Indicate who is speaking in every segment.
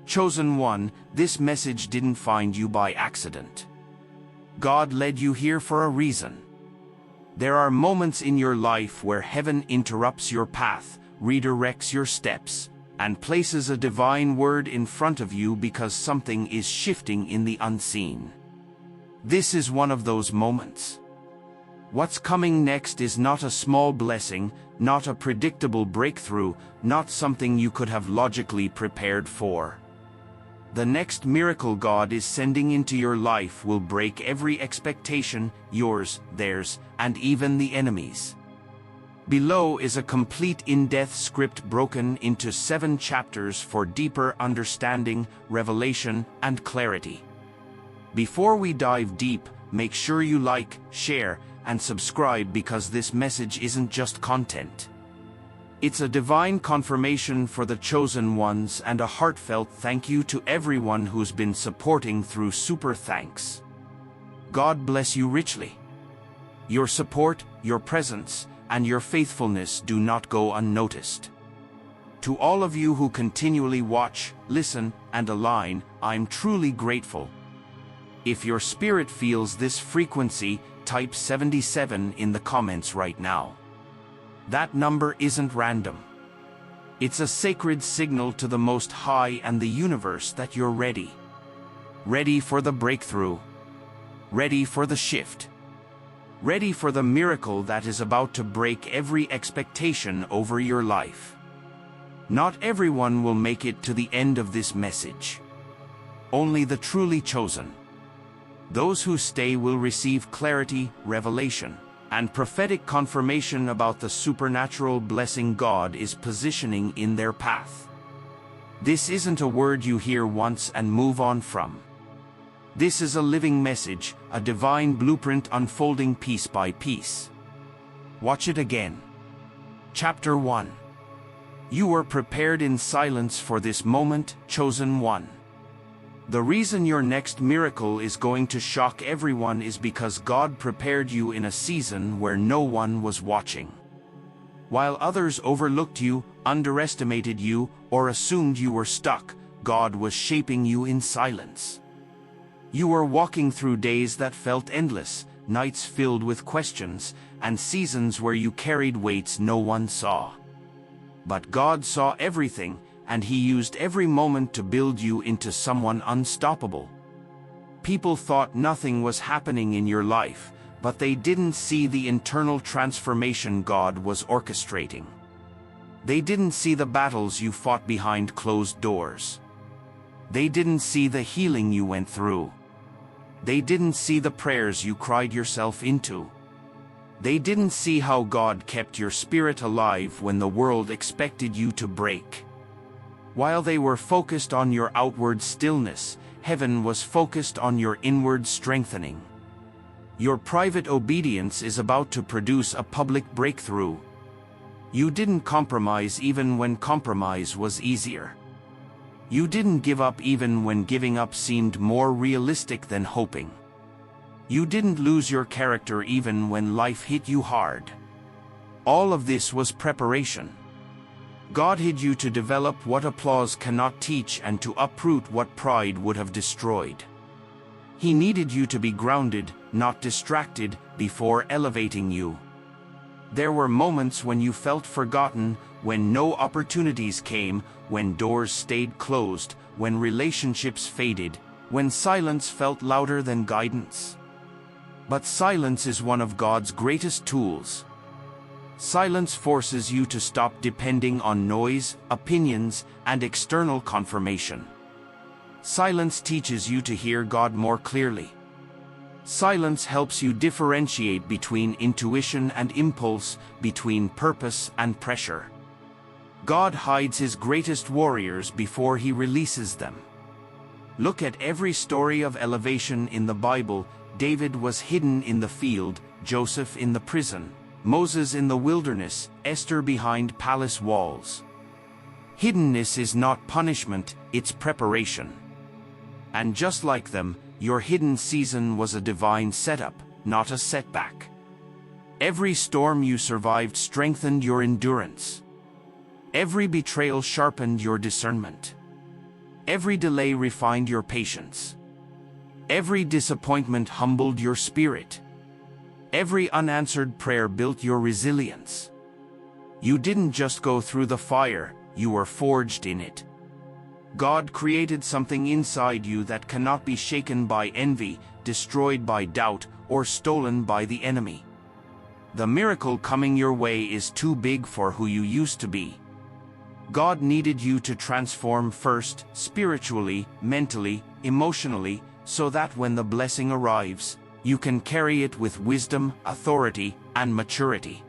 Speaker 1: Chosen one, this message didn't find you by accident. God led you here for a reason. There are moments in your life where heaven interrupts your path, redirects your steps, and places a divine word in front of you because something is shifting in the unseen. This is one of those moments. What's coming next is not a small blessing, not a predictable breakthrough, not something you could have logically prepared for. The next miracle God is sending into your life will break every expectation, yours, theirs, and even the enemy's. Below is a complete in-depth script broken into 7 chapters for deeper understanding, revelation, and clarity. Before we dive deep, make sure you like, share, and subscribe because this message isn't just content. It's a divine confirmation for the chosen ones and a heartfelt thank you to everyone who's been supporting through super thanks. God bless you richly. Your support, your presence, and your faithfulness do not go unnoticed. To all of you who continually watch, listen, and align, I'm truly grateful. If your spirit feels this frequency, type 77 in the comments right now. That number isn't random. It's a sacred signal to the Most High and the universe that you're ready. Ready for the breakthrough. Ready for the shift. Ready for the miracle that is about to break every expectation over your life. Not everyone will make it to the end of this message. Only the truly chosen. Those who stay will receive clarity, revelation, and prophetic confirmation about the supernatural blessing God is positioning in their path. This isn't a word you hear once and move on from. This is a living message, a divine blueprint unfolding piece by piece. Watch it again. Chapter 1. You were prepared in silence for this moment, chosen one. The reason your next miracle is going to shock everyone is because God prepared you in a season where no one was watching. While others overlooked you, underestimated you, or assumed you were stuck, God was shaping you in silence. You were walking through days that felt endless, nights filled with questions, and seasons where you carried weights no one saw. But God saw everything, and He used every moment to build you into someone unstoppable. People thought nothing was happening in your life, but they didn't see the internal transformation God was orchestrating. They didn't see the battles you fought behind closed doors. They didn't see the healing you went through. They didn't see the prayers you cried yourself into. They didn't see how God kept your spirit alive when the world expected you to break. While they were focused on your outward stillness, heaven was focused on your inward strengthening. Your private obedience is about to produce a public breakthrough. You didn't compromise even when compromise was easier. You didn't give up even when giving up seemed more realistic than hoping. You didn't lose your character even when life hit you hard. All of this was preparation. God hid you to develop what applause cannot teach and to uproot what pride would have destroyed. He needed you to be grounded, not distracted, before elevating you. There were moments when you felt forgotten, when no opportunities came, when doors stayed closed, when relationships faded, when silence felt louder than guidance. But silence is one of God's greatest tools. Silence forces you to stop depending on noise, opinions, and external confirmation. Silence teaches you to hear God more clearly. Silence helps you differentiate between intuition and impulse, between purpose and pressure. God hides His greatest warriors before He releases them. Look at every story of elevation in the Bible. David was hidden in the field, Joseph in the prison, Moses in the wilderness, Esther behind palace walls. Hiddenness is not punishment, it's preparation. And just like them, your hidden season was a divine setup, not a setback. Every storm you survived strengthened your endurance. Every betrayal sharpened your discernment. Every delay refined your patience. Every disappointment humbled your spirit. Every unanswered prayer built your resilience. You didn't just go through the fire, you were forged in it. God created something inside you that cannot be shaken by envy, destroyed by doubt, or stolen by the enemy. The miracle coming your way is too big for who you used to be. God needed you to transform first, spiritually, mentally, emotionally, so that when the blessing arrives, you can carry it with wisdom, authority, and maturity.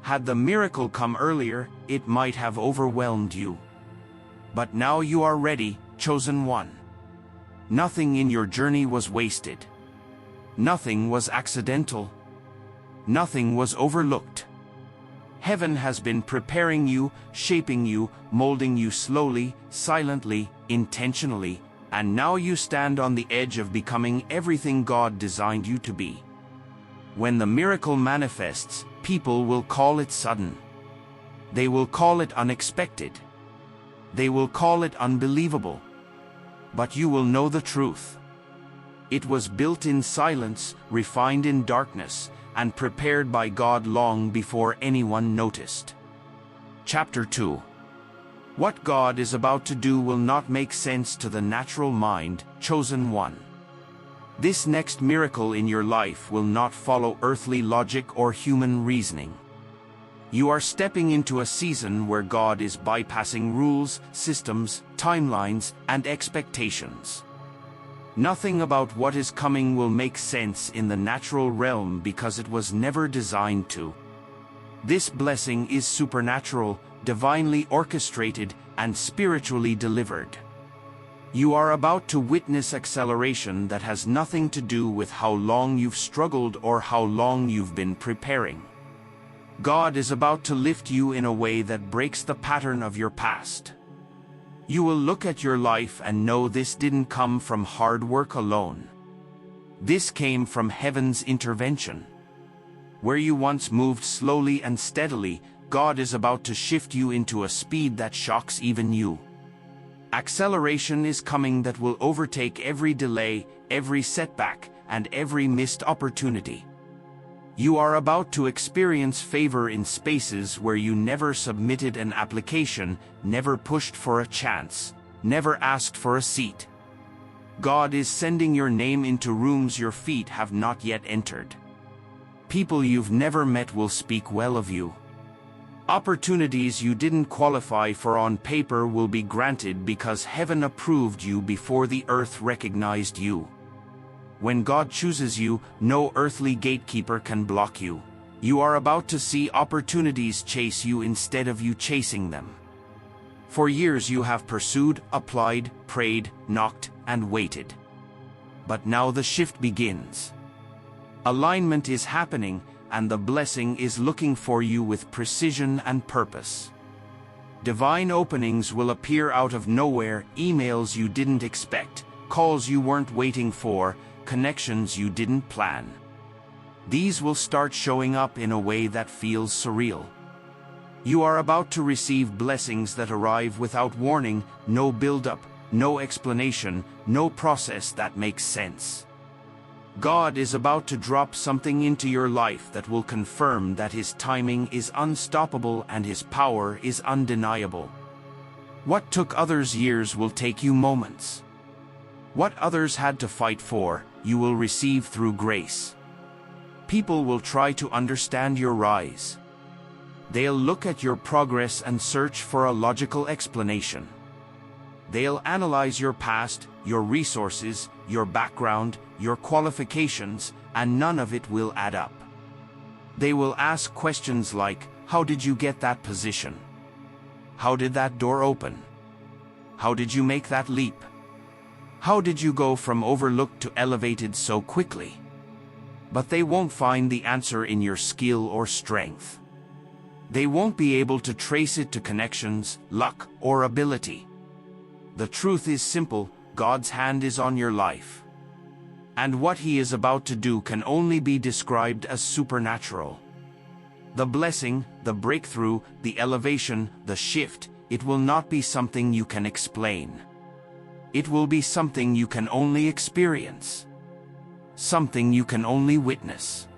Speaker 1: Had the miracle come earlier, it might have overwhelmed you. But now you are ready, chosen one. Nothing in your journey was wasted. Nothing was accidental. Nothing was overlooked. Heaven has been preparing you, shaping you, molding you slowly, silently, intentionally, and now you stand on the edge of becoming everything God designed you to be. When the miracle manifests, people will call it sudden. They will call it unexpected. They will call it unbelievable. But you will know the truth. It was built in silence, refined in darkness, and prepared by God long before anyone noticed. Chapter 2. What God is about to do will not make sense to the natural mind, chosen one. This next miracle in your life will not follow earthly logic or human reasoning. You are stepping into a season where God is bypassing rules, systems, timelines, and expectations. Nothing about what is coming will make sense in the natural realm because it was never designed to. This blessing is supernatural, divinely orchestrated, and spiritually delivered. You are about to witness acceleration that has nothing to do with how long you've struggled or how long you've been preparing. God is about to lift you in a way that breaks the pattern of your past. You will look at your life and know this didn't come from hard work alone. This came from heaven's intervention. Where you once moved slowly and steadily, God is about to shift you into a speed that shocks even you. Acceleration is coming that will overtake every delay, every setback, and every missed opportunity. You are about to experience favor in spaces where you never submitted an application, never pushed for a chance, never asked for a seat. God is sending your name into rooms your feet have not yet entered. People you've never met will speak well of you. Opportunities you didn't qualify for on paper will be granted because heaven approved you before the earth recognized you. When God chooses you, no earthly gatekeeper can block you. You are about to see opportunities chase you instead of you chasing them. For years you have pursued, applied, prayed, knocked, and waited. But now the shift begins. Alignment is happening, and the blessing is looking for you with precision and purpose. Divine openings will appear out of nowhere, emails you didn't expect, calls you weren't waiting for, connections you didn't plan. These will start showing up in a way that feels surreal. You are about to receive blessings that arrive without warning, no build-up, no explanation, no process that makes sense. God is about to drop something into your life that will confirm that His timing is unstoppable and His power is undeniable. What took others years will take you moments. What others had to fight for, you will receive through grace. People will try to understand your rise. They'll look at your progress and search for a logical explanation. They'll analyze your past, your resources, your background, your qualifications, and none of it will add up. They will ask questions like, how did you get that position? How did that door open? How did you make that leap? How did you go from overlooked to elevated so quickly? But they won't find the answer in your skill or strength. They won't be able to trace it to connections, luck, or ability. The truth is simple: God's hand is on your life. And what He is about to do can only be described as supernatural. The blessing, the breakthrough, the elevation, the shift, it will not be something you can explain. It will be something you can only experience. Something you can only witness.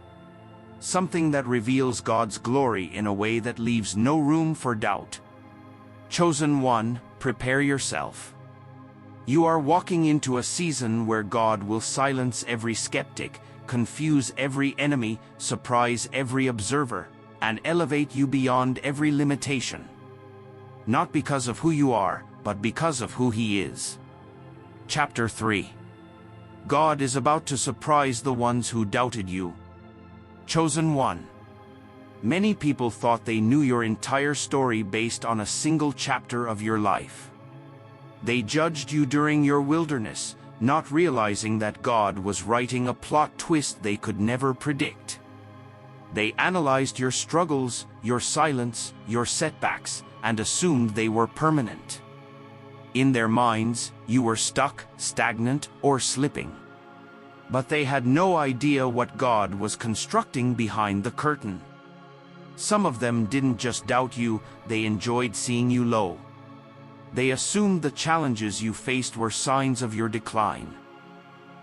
Speaker 1: Something that reveals God's glory in a way that leaves no room for doubt. Chosen one, prepare yourself. You are walking into a season where God will silence every skeptic, confuse every enemy, surprise every observer, and elevate you beyond every limitation. Not because of who you are, but because of who He is. Chapter 3. God is about to surprise the ones who doubted you. Chosen one. Many people thought they knew your entire story based on a single chapter of your life. They judged you during your wilderness, not realizing that God was writing a plot twist they could never predict. They analyzed your struggles, your silence, your setbacks, and assumed they were permanent. In their minds, you were stuck, stagnant, or slipping. But they had no idea what God was constructing behind the curtain. Some of them didn't just doubt you, they enjoyed seeing you low. They assumed the challenges you faced were signs of your decline.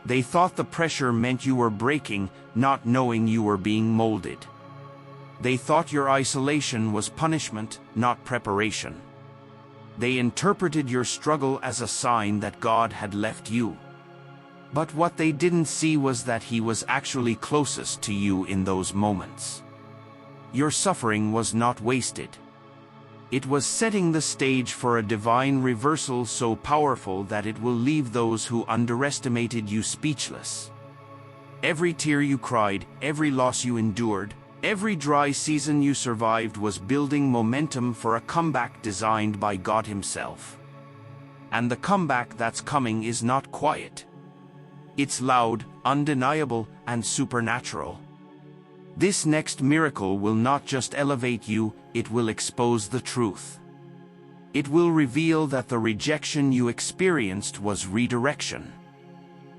Speaker 1: They thought the pressure meant you were breaking, not knowing you were being molded. They thought your isolation was punishment, not preparation. They interpreted your struggle as a sign that God had left you. But what they didn't see was that He was actually closest to you in those moments. Your suffering was not wasted. It was setting the stage for a divine reversal so powerful that it will leave those who underestimated you speechless. Every tear you cried, every loss you endured, every dry season you survived was building momentum for a comeback designed by God Himself. And the comeback that's coming is not quiet. It's loud, undeniable, and supernatural. This next miracle will not just elevate you, it will expose the truth. It will reveal that the rejection you experienced was redirection.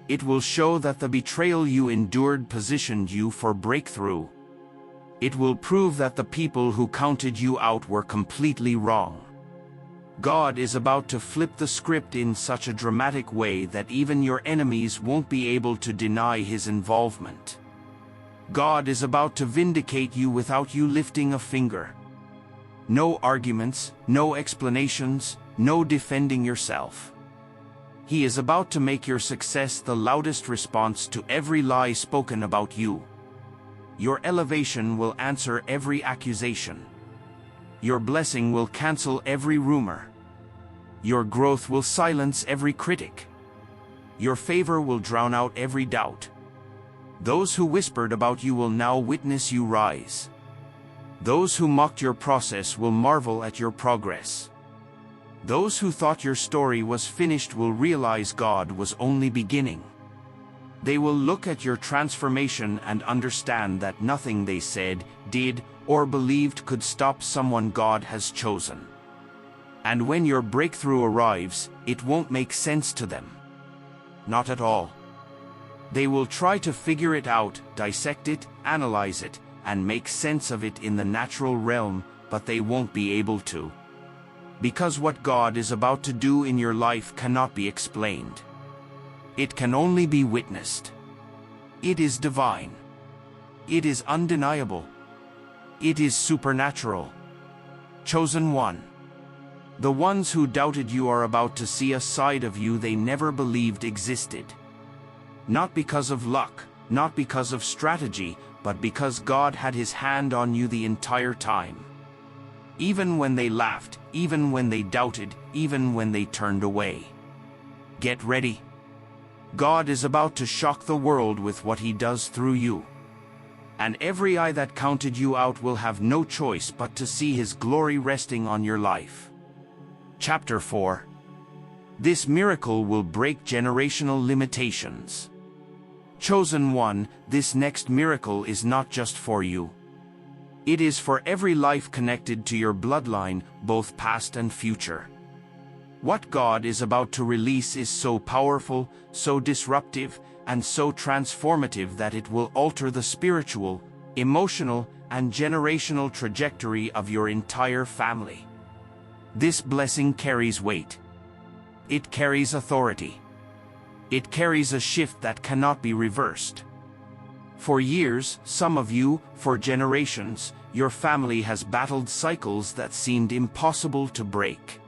Speaker 1: It will show that the betrayal you endured positioned you for breakthrough. It will prove that the people who counted you out were completely wrong. God is about to flip the script in such a dramatic way that even your enemies won't be able to deny His involvement. God is about to vindicate you without you lifting a finger. No arguments, no explanations, no defending yourself. He is about to make your success the loudest response to every lie spoken about you. Your elevation will answer every accusation. Your blessing will cancel every rumor. Your growth will silence every critic. Your favor will drown out every doubt. Those who whispered about you will now witness you rise. Those who mocked your process will marvel at your progress. Those who thought your story was finished will realize God was only beginning. They will look at your transformation and understand that nothing they said, did, or believed could stop someone God has chosen. And when your breakthrough arrives, it won't make sense to them. Not at all. They will try to figure it out, dissect it, analyze it, and make sense of it in the natural realm, but they won't be able to. Because what God is about to do in your life cannot be explained. It can only be witnessed. It is divine. It is undeniable. It is supernatural. Chosen one. The ones who doubted you are about to see a side of you they never believed existed. Not because of luck, not because of strategy, but because God had His hand on you the entire time. Even when they laughed, even when they doubted, even when they turned away. Get ready. God is about to shock the world with what He does through you. And every eye that counted you out will have no choice but to see His glory resting on your life. Chapter 4. This miracle will break generational limitations. Chosen one, this next miracle is not just for you. It is for every life connected to your bloodline, both past and future. What God is about to release is so powerful, so disruptive, and so transformative that it will alter the spiritual, emotional, and generational trajectory of your entire family. This blessing carries weight. It carries authority. It carries a shift that cannot be reversed. For years, some of you, for generations, your family has battled cycles that seemed impossible to break.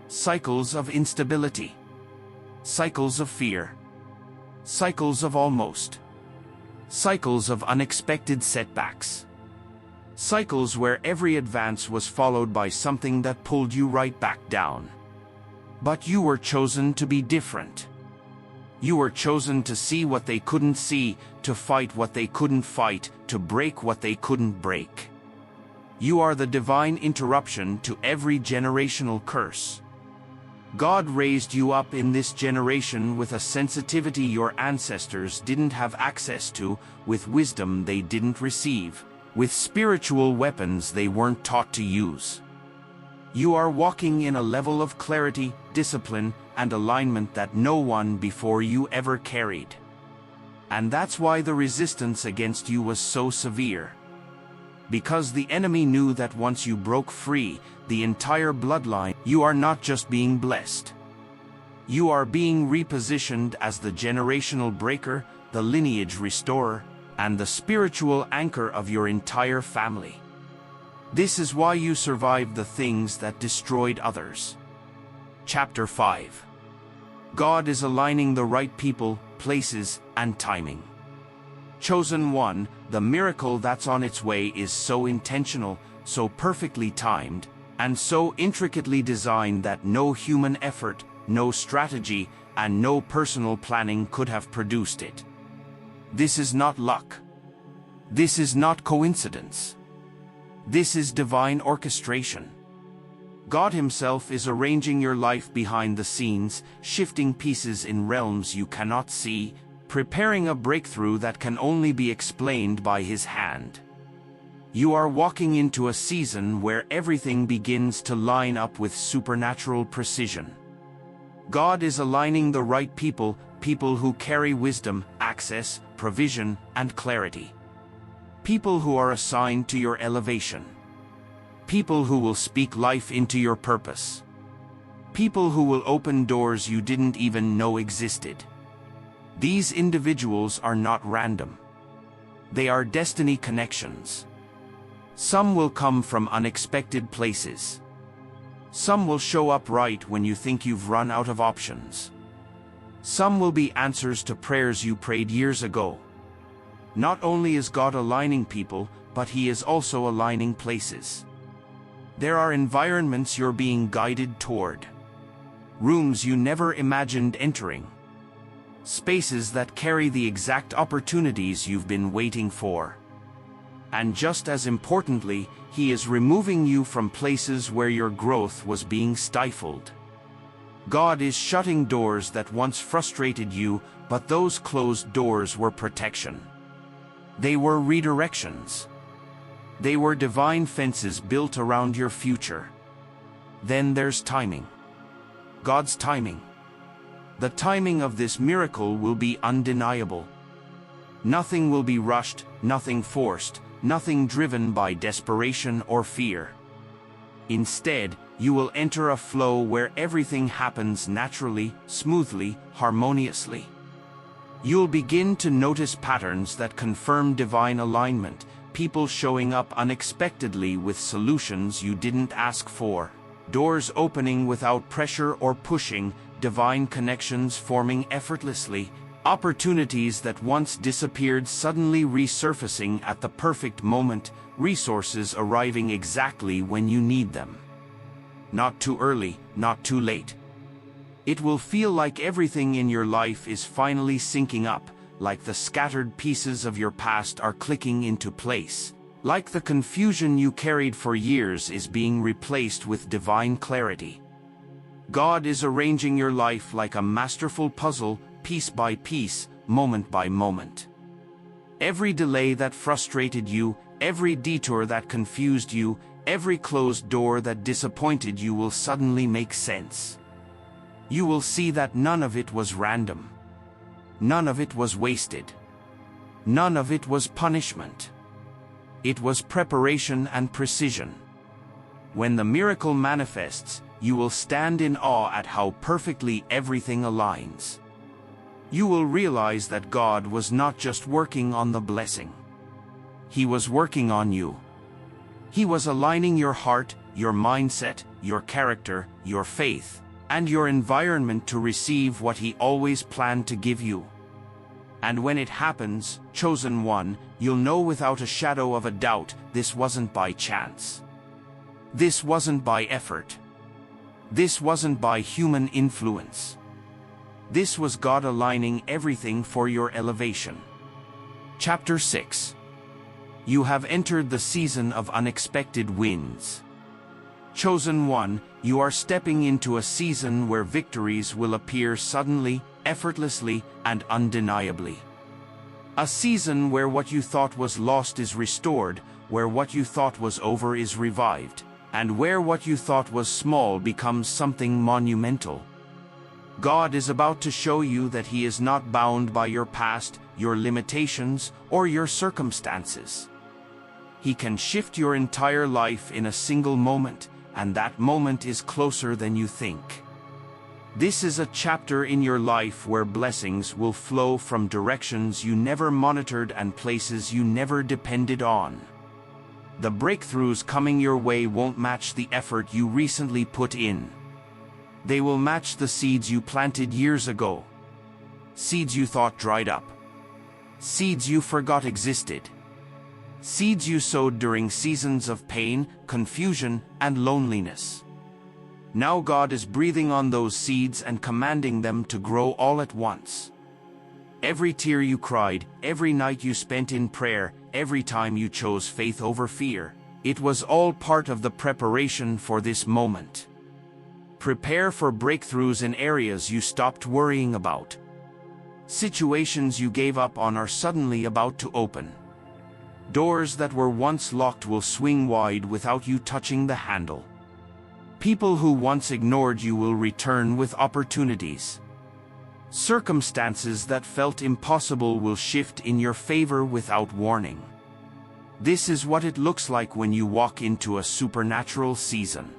Speaker 1: Cycles of instability. Cycles of fear. Cycles of almost. Cycles of unexpected setbacks. Cycles where every advance was followed by something that pulled you right back down. But you were chosen to be different. You were chosen to see what they couldn't see, to fight what they couldn't fight, to break what they couldn't break. You are the divine interruption to every generational curse. God raised you up in this generation with a sensitivity your ancestors didn't have access to, with wisdom they didn't receive, with spiritual weapons they weren't taught to use. You are walking in a level of clarity, discipline, and alignment that no one before you ever carried. And that's why the resistance against you was so severe. Because the enemy knew that once you broke free, the entire bloodline, you are not just being blessed. You are being repositioned as the generational breaker, the lineage restorer, and the spiritual anchor of your entire family. This is why you survived the things that destroyed others. Chapter 5. God is aligning the right people, places, and timing. Chosen one, the miracle that's on its way is so intentional, so perfectly timed, and so intricately designed that no human effort, no strategy, and no personal planning could have produced it. This is not luck. This is not coincidence. This is divine orchestration. God Himself is arranging your life behind the scenes, shifting pieces in realms you cannot see, preparing a breakthrough that can only be explained by His hand. You are walking into a season where everything begins to line up with supernatural precision. God is aligning the right people, people who carry wisdom, access, provision, and clarity. People who are assigned to your elevation. People who will speak life into your purpose. People who will open doors you didn't even know existed. These individuals are not random. They are destiny connections. Some will come from unexpected places. Some will show up right when you think you've run out of options. Some will be answers to prayers you prayed years ago. Not only is God aligning people, but He is also aligning places. There are environments you're being guided toward. Rooms you never imagined entering. Spaces that carry the exact opportunities you've been waiting for. And just as importantly, He is removing you from places where your growth was being stifled. God is shutting doors that once frustrated you, but those closed doors were protection. They were redirections. They were divine fences built around your future. Then there's timing. God's timing. The timing of this miracle will be undeniable. Nothing will be rushed, nothing forced, nothing driven by desperation or fear. Instead, you will enter a flow where everything happens naturally, smoothly, harmoniously. You'll begin to notice patterns that confirm divine alignment, people showing up unexpectedly with solutions you didn't ask for, doors opening without pressure or pushing, divine connections forming effortlessly, opportunities that once disappeared suddenly resurfacing at the perfect moment, resources arriving exactly when you need them. Not too early, not too late. It will feel like everything in your life is finally syncing up, like the scattered pieces of your past are clicking into place, like the confusion you carried for years is being replaced with divine clarity. God is arranging your life like a masterful puzzle, piece by piece, moment by moment. Every delay that frustrated you, every detour that confused you, every closed door that disappointed you will suddenly make sense. You will see that none of it was random. None of it was wasted. None of it was punishment. It was preparation and precision. When the miracle manifests, you will stand in awe at how perfectly everything aligns. You will realize that God was not just working on the blessing. He was working on you. He was aligning your heart, your mindset, your character, your faith, and your environment to receive what He always planned to give you. And when it happens, chosen one, you'll know without a shadow of a doubt, this wasn't by chance. This wasn't by effort. This wasn't by human influence. This was God aligning everything for your elevation. Chapter 6. You have entered the season of unexpected wins. Chosen one, you are stepping into a season where victories will appear suddenly, effortlessly, and undeniably. A season where what you thought was lost is restored, where what you thought was over is revived, and where what you thought was small becomes something monumental. God is about to show you that He is not bound by your past, your limitations, or your circumstances. He can shift your entire life in a single moment, and that moment is closer than you think. This is a chapter in your life where blessings will flow from directions you never monitored and places you never depended on. The breakthroughs coming your way won't match the effort you recently put in. They will match the seeds you planted years ago. Seeds you thought dried up. Seeds you forgot existed. Seeds you sowed during seasons of pain, confusion, and loneliness. Now God is breathing on those seeds and commanding them to grow all at once. Every tear you cried, every night you spent in prayer, every time you chose faith over fear, it was all part of the preparation for this moment. Prepare for breakthroughs in areas you stopped worrying about. Situations you gave up on are suddenly about to open. Doors that were once locked will swing wide without you touching the handle. People who once ignored you will return with opportunities. Circumstances that felt impossible will shift in your favor without warning. This is what it looks like when you walk into a supernatural season.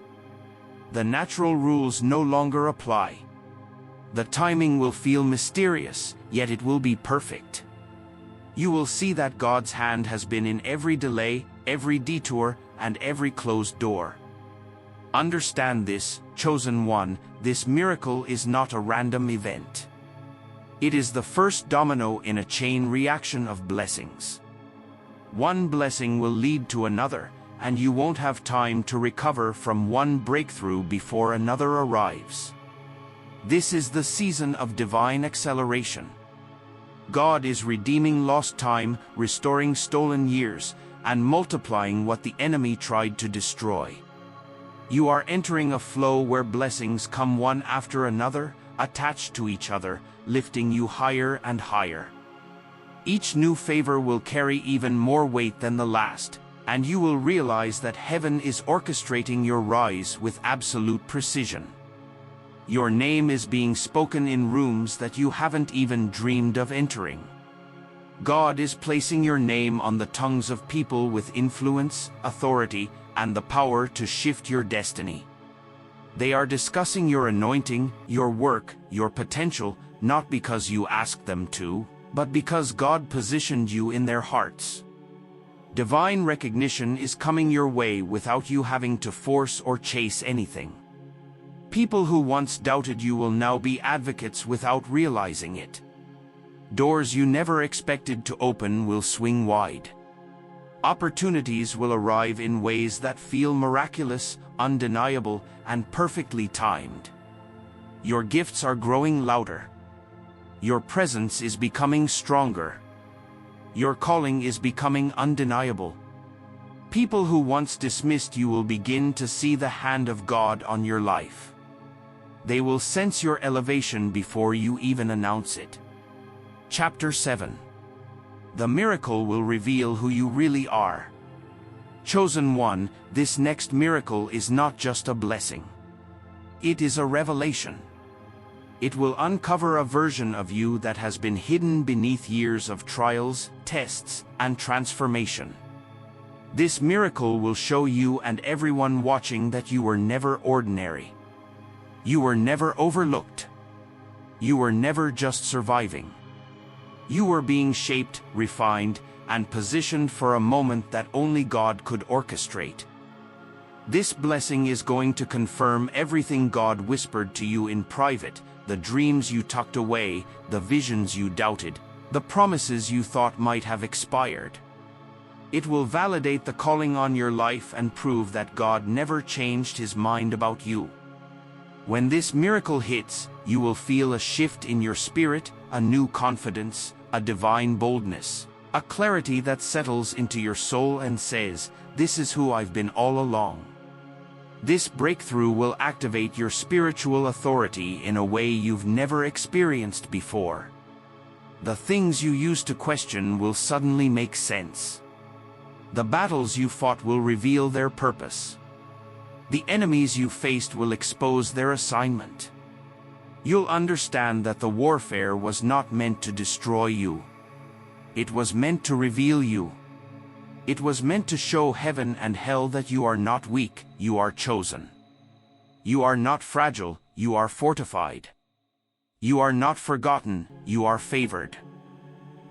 Speaker 1: The natural rules no longer apply. The timing will feel mysterious, yet it will be perfect. You will see that God's hand has been in every delay, every detour, and every closed door. Understand this, chosen one, this miracle is not a random event. It is the first domino in a chain reaction of blessings. One blessing will lead to another, and you won't have time to recover from one breakthrough before another arrives. This is the season of divine acceleration. God is redeeming lost time, restoring stolen years, and multiplying what the enemy tried to destroy. You are entering a flow where blessings come one after another, attached to each other, lifting you higher and higher. Each new favor will carry even more weight than the last, and you will realize that heaven is orchestrating your rise with absolute precision. Your name is being spoken in rooms that you haven't even dreamed of entering. God is placing your name on the tongues of people with influence, authority, and the power to shift your destiny. They are discussing your anointing, your work, your potential, not because you asked them to, but because God positioned you in their hearts. Divine recognition is coming your way without you having to force or chase anything. People who once doubted you will now be advocates without realizing it. Doors you never expected to open will swing wide. Opportunities will arrive in ways that feel miraculous, undeniable, and perfectly timed. Your gifts are growing louder. Your presence is becoming stronger. Your calling is becoming undeniable. People who once dismissed you will begin to see the hand of God on your life. They will sense your elevation before you even announce it. Chapter 7. The miracle will reveal who you really are. Chosen one, this next miracle is not just a blessing. It is a revelation. It will uncover a version of you that has been hidden beneath years of trials, tests, and transformation. This miracle will show you and everyone watching that you were never ordinary. You were never overlooked. You were never just surviving. You were being shaped, refined, and positioned for a moment that only God could orchestrate. This blessing is going to confirm everything God whispered to you in private, the dreams you tucked away, the visions you doubted, the promises you thought might have expired. It will validate the calling on your life and prove that God never changed his mind about you. When this miracle hits, you will feel a shift in your spirit, a new confidence, a divine boldness, a clarity that settles into your soul and says, "This is who I've been all along." This breakthrough will activate your spiritual authority in a way you've never experienced before. The things you used to question will suddenly make sense. The battles you fought will reveal their purpose. The enemies you faced will expose their assignment. You'll understand that the warfare was not meant to destroy you. It was meant to reveal you. It was meant to show heaven and hell that you are not weak, you are chosen. You are not fragile, you are fortified. You are not forgotten, you are favored.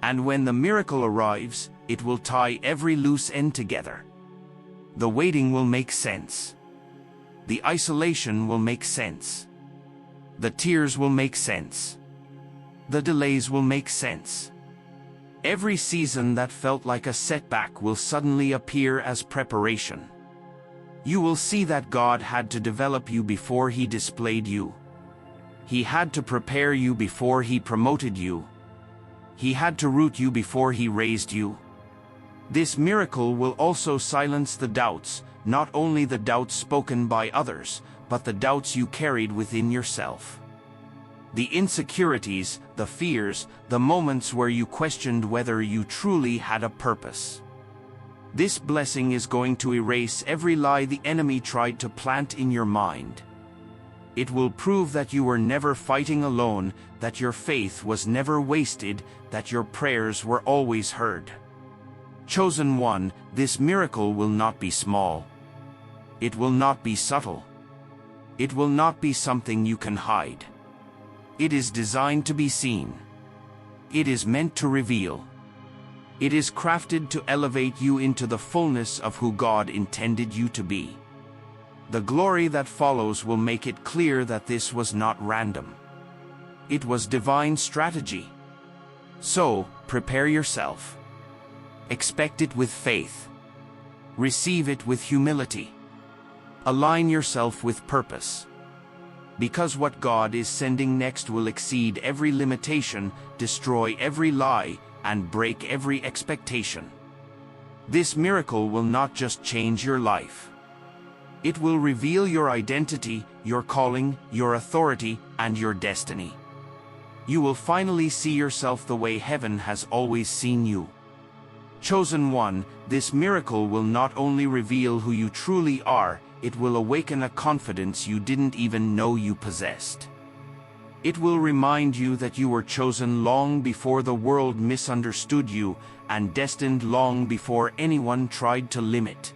Speaker 1: And when the miracle arrives, it will tie every loose end together. The waiting will make sense. The isolation will make sense. The tears will make sense. The delays will make sense. Every season that felt like a setback will suddenly appear as preparation. You will see that God had to develop you before he displayed you. He had to prepare you before he promoted you. He had to root you before he raised you. This miracle will also silence the doubts, not only the doubts spoken by others, but the doubts you carried within yourself. The insecurities, the fears, the moments where you questioned whether you truly had a purpose. This blessing is going to erase every lie the enemy tried to plant in your mind. It will prove that you were never fighting alone, that your faith was never wasted, that your prayers were always heard. Chosen one, this miracle will not be small. It will not be subtle. It will not be something you can hide. It is designed to be seen. It is meant to reveal. It is crafted to elevate you into the fullness of who God intended you to be. The glory that follows will make it clear that this was not random. It was divine strategy. So, prepare yourself. Expect it with faith. Receive it with humility. Align yourself with purpose. Because what God is sending next will exceed every limitation, destroy every lie, and break every expectation. This miracle will not just change your life. It will reveal your identity, your calling, your authority, and your destiny. You will finally see yourself the way heaven has always seen you. Chosen one, this miracle will not only reveal who you truly are, it will awaken a confidence you didn't even know you possessed. It will remind you that you were chosen long before the world misunderstood you, and destined long before anyone tried to limit